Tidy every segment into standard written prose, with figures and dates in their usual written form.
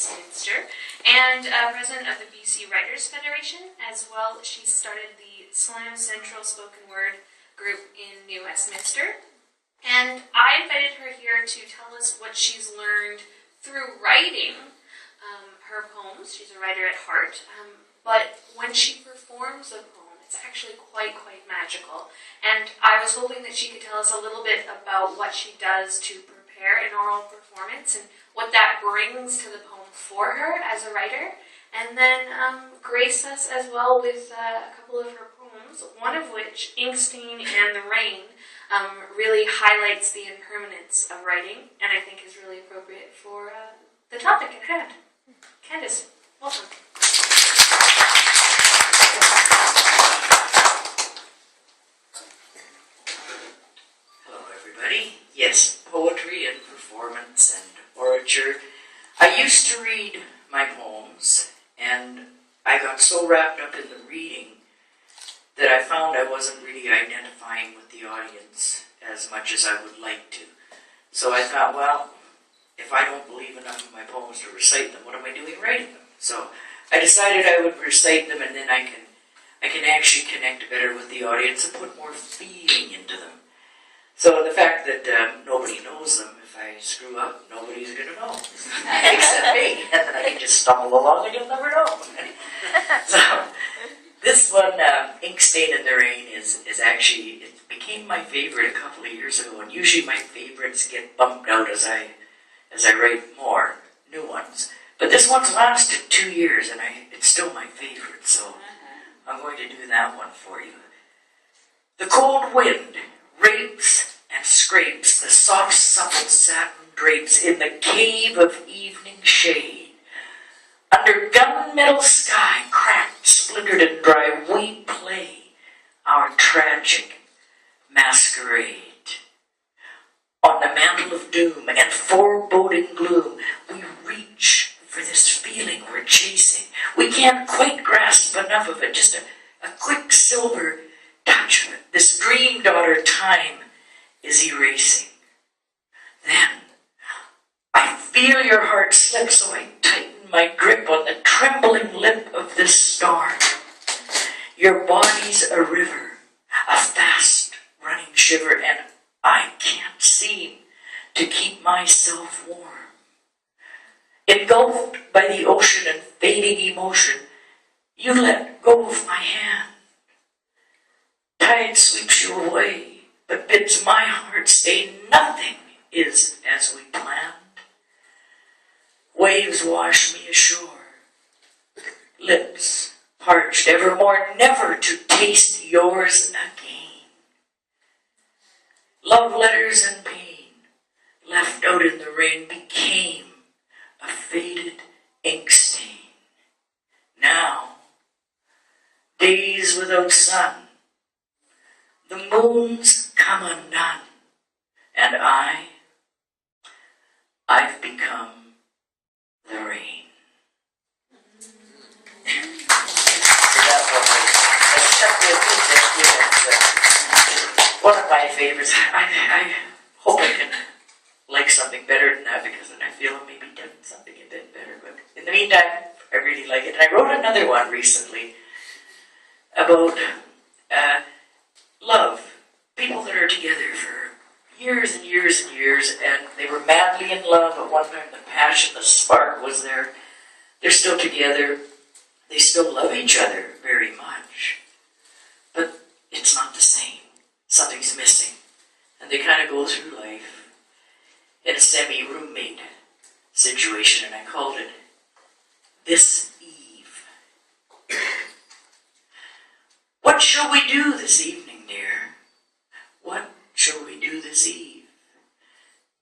Westminster, and president of the BC Writers Federation. As well, she started the Slam Central Spoken Word group in New Westminster. And I invited her here to tell us what she's learned through writing her poems. She's a writer at heart, but when she performs a poem, it's actually quite magical. And I was hoping that she could tell us a little bit about what she does to prepare an oral performance and what that brings to the poem for her as a writer, and then grace us as well with a couple of her poems, one of which, Ink Stain and the Rain, really highlights the impermanence of writing, and I think is really appropriate for the topic at hand. Candice, welcome. Hello, everybody. Yes, poetry and performance and orature. I used to read my poems, and I got so wrapped up in the reading that I found I wasn't really identifying with the audience as much as I would like to. So I thought, well, if I don't believe enough in my poems to recite them, what am I doing writing them? So I decided I would recite them, and then I can actually connect better with the audience and put more feeling into them. So the fact that nobody knows them, if I screw up, nobody's going to know, except me. And then I can just stumble along and you'll never know. So this one, Ink Stain in the Rain, is actually, it became my favorite a couple of years ago, and usually my favorites get bumped out as I write more new ones. But this one's lasted 2 years, and it's still my favorite, so I'm going to do that one for you. The cold wind rapes and scrapes the soft, supple satin drapes in the cave of evening shade. Under gunmetal sky, cracked, splintered, and dry, we play our tragic masquerade. On the mantle of doom and foreboding gloom, we reach for this feeling we're chasing. We can't quite grasp enough of it, just a quick silver touch of it. This dream daughter time is erasing. Then I feel your heart slip, so I tighten my grip on the trembling lip of this storm. Your body's a river, a fast running shiver, and I can't seem to keep myself warm. Engulfed by the ocean and fading emotion, you let go of my hand. Tide sweeps you away, but bids my heart stay. Nothing is as we planned. Waves wash me ashore, lips parched evermore, never to taste yours again. Love letters and pain, left out in the rain, became a faded ink stain. Now, days without sun, the moons come undone, and I've become the rain. One of my favorites. I hope I can like something better than that, because then I feel I maybe done something a bit better. But in the meantime, I really like it. And I wrote another one recently about love. People that are together for years and years and years, and they were madly in love at one time. The passion, the spark was there. They're still together. They still love each other very much. But it's not the same. Something's missing. And they kind of go through life in a semi-roommate situation, and I called it This Eve. What shall we do this evening, dear? What shall we do this eve?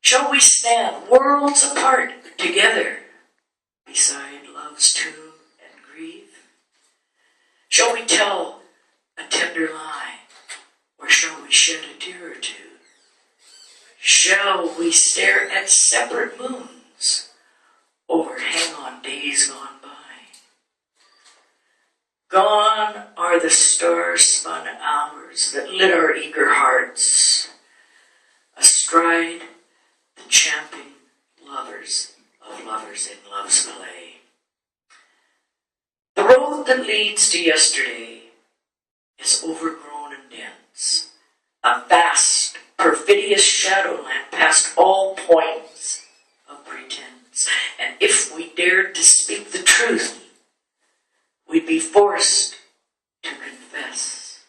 Shall we stand worlds apart together beside love's tomb and grieve? Shall we tell a tender lie, or shall we shed a tear or two? Shall we stare at separate moons, or hang on days gone by? Gone are the star-spun hours that lit our eager hearts, astride the champing lovers of lovers in love's play. that leads to yesterday is overgrown and dense, a vast, perfidious shadowland past all points of pretense. And if we dared to speak the truth, we'd be forced to confess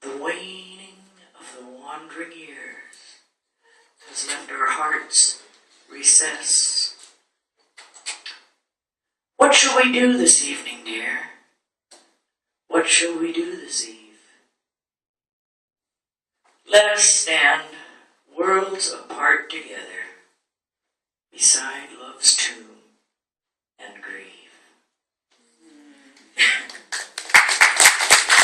the waning of the wandering years has left our hearts recess. What shall we do this evening, dear? What shall we do this eve? Let us stand worlds apart together beside love's tomb and grieve.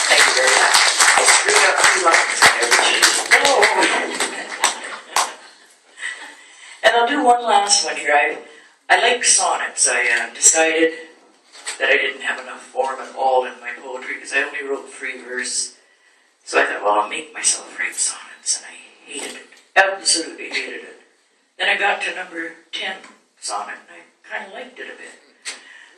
Thank you very much. I screwed up 2 lines and everything. And I'll do one last one here. I like sonnets. I decided that I didn't have enough form at all in my poetry because I only wrote 3 verses. So I thought, well, I'll make myself write sonnets, and I hated it. Absolutely hated it. Then I got to number 10 sonnet, and I kind of liked it a bit.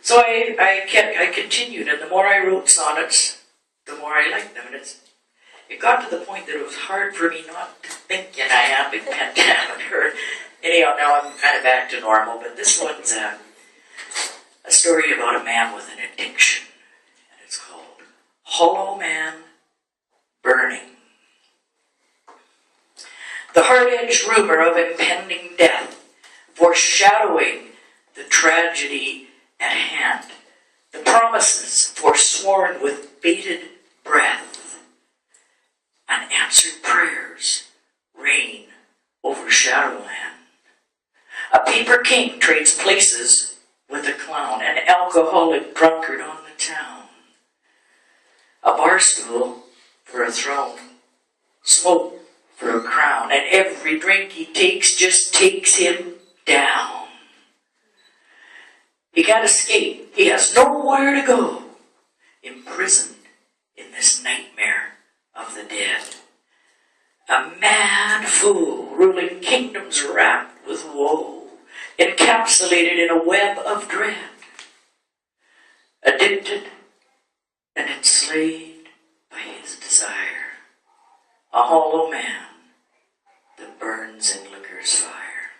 So I continued, and the more I wrote sonnets, the more I liked them. And it got to the point that it was hard for me not to think in iambic pentameter. Anyhow, now I'm kind of back to normal, but this one's a story about a man with an addiction, and it's called Hollow Man Burning. The hard-edged rumor of impending death, foreshadowing the tragedy at hand, the promises forsworn with bated breath, unanswered prayers reign over Shadowland. A paper king trades places with a clown, an alcoholic drunkard on the town. A bar stool for a throne, smoke for a crown, and every drink he takes just takes him down. He can't escape, he has nowhere to go, imprisoned in this nightmare of the dead. A mad fool ruling kingdoms wrapped with woe, encapsulated in a web of dread, addicted and enslaved by his desire, a hollow man that burns in liquor's fire.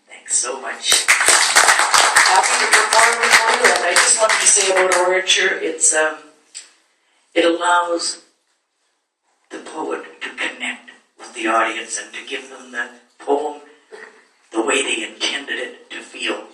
Thanks so much. Happy to perform with you, and I just wanted to say about Orature, it allows the poet to connect with the audience and to give them the poem the way they intended it to feel.